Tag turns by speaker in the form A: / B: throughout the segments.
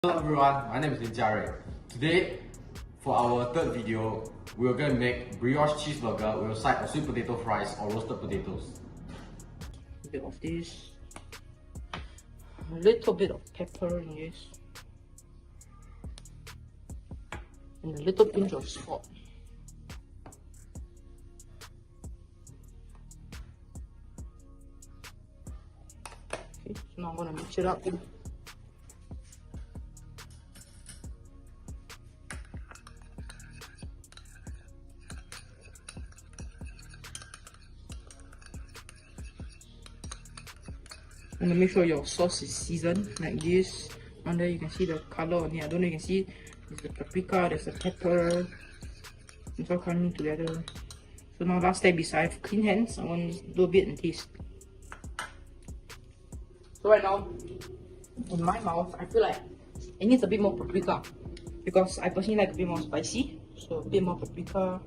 A: Hello everyone, my name is Lin Jiarui. Today, for our third video, we're going to make brioche cheeseburger with a side of sweet potato fries or roasted potatoes.
B: A bit of this, a little bit of pepper in this, and a little pinch of salt. Okay, so now I'm gonna mix it up. And make sure your sauce is seasoned like this. On there you can see the color on here. I don't know if you can see. There's the paprika, there's the pepper. It's all coming together. So now last step is I have clean hands. I want to do a bit and taste. So right now, in my mouth, I feel like it needs a bit more paprika. Because I personally like a bit more spicy. So a bit more paprika.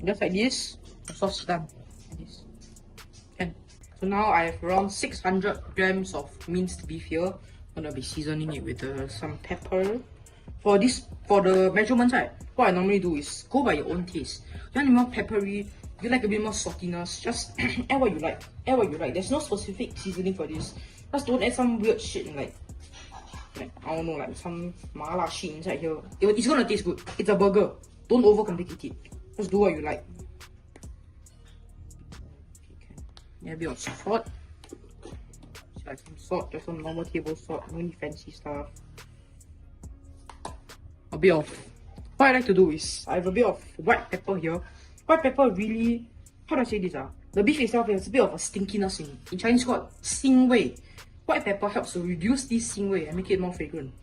B: Just like this, the sauce is done. Like this. Okay. So now I have around 600 grams of minced beef here. I'm gonna be seasoning it with some pepper. For the measurements, right, what I normally do is go by your own taste. You want more peppery, you like a bit more saltiness, just add what you like. Add what you like. There's no specific seasoning for this. Just don't add some weird shit like I don't know, like some mala shit inside here. It's gonna taste good. It's a burger. Don't overcomplicate it. Just do what you like. Yeah, a bit of salt. Just like some salt, just some normal table salt, no any fancy stuff. A bit of, what I like to do is, I have a bit of white pepper here. White pepper really, how do I say this? The beef itself has a bit of a stinkiness in Chinese called xing wei. White pepper helps to reduce this xing wei and make it more fragrant.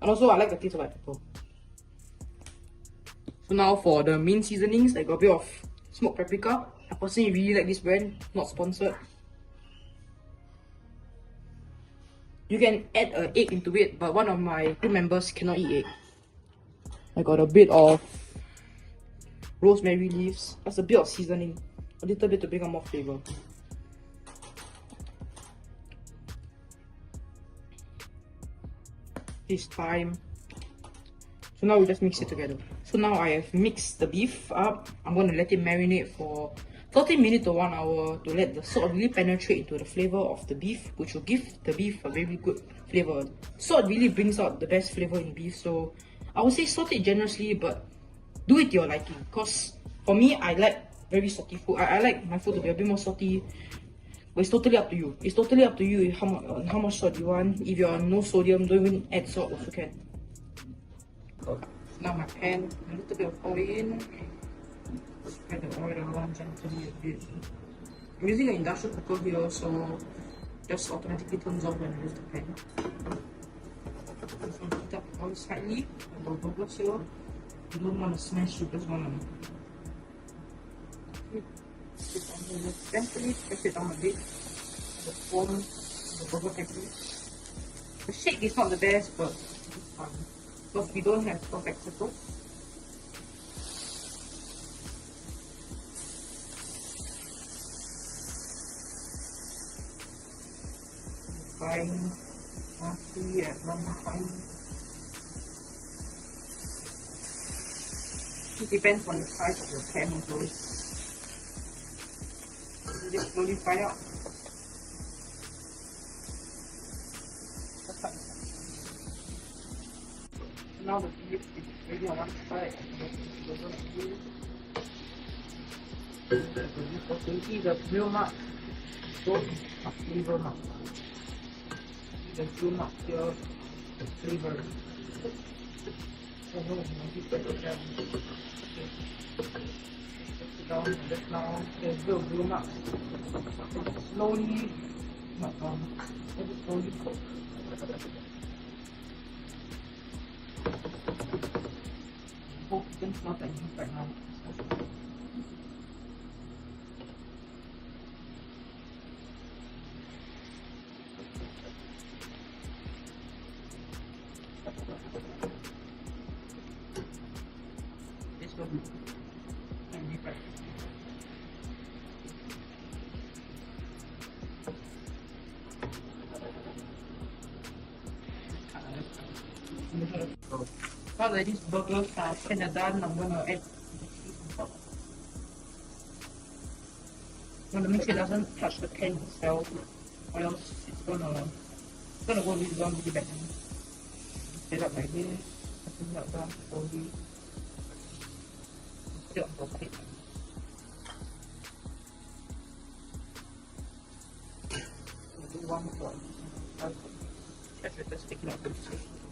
B: And also I like the taste of white pepper. So now for the main seasonings, I got a bit of smoked paprika. I personally really like this brand, not sponsored. You can add an egg into it, but one of my group members cannot eat egg. I got a bit of rosemary leaves, that's a bit of seasoning, a little bit to bring out more flavor. This time. So now we just mix it together. So now I have mixed the beef up. I'm going to let it marinate for 30 minutes to 1 hour to let the salt really penetrate into the flavor of the beef, which will give the beef a very good flavor. Salt really brings out the best flavor in beef, so I would say salt it generously, but do it to your liking. Because for me, I like very salty food. I like my food to be a bit more salty. But it's totally up to you. It's totally up to you how much salt you want. If you're on no sodium, don't even add salt also can. Now my pan, a little bit of oil. Spread the oil around gently a bit. I'm using an industrial cooker here, so just automatically turns off when I use the pan. So heat up the oil slightly. The burgers here, you don't want to smash, you just want to gently press it down a bit. The form of the burger factory. The shape is not the best, but it's fine. Because we don't have perfect circles. Frying roughly at 1 It depends on the size of your pan also. You just slowly fry out. Now the beef is ready on one side. The beef is a grill mark. So a flavor mark. The grill mark here, the flavor. So no, maybe put it down. Put it down just now. There's the grill mark. Slowly, not down. Let it slowly cook. Hope you can smell that beef right now. This will be right. Now that these burgers are kind of done, I'm gonna add cheese on top. I'm gonna make sure it doesn't touch the pan itself, or else it's gonna go really down really bad. Set up like this, set it up down slowly. Put it on the plate. Do one for just take it out.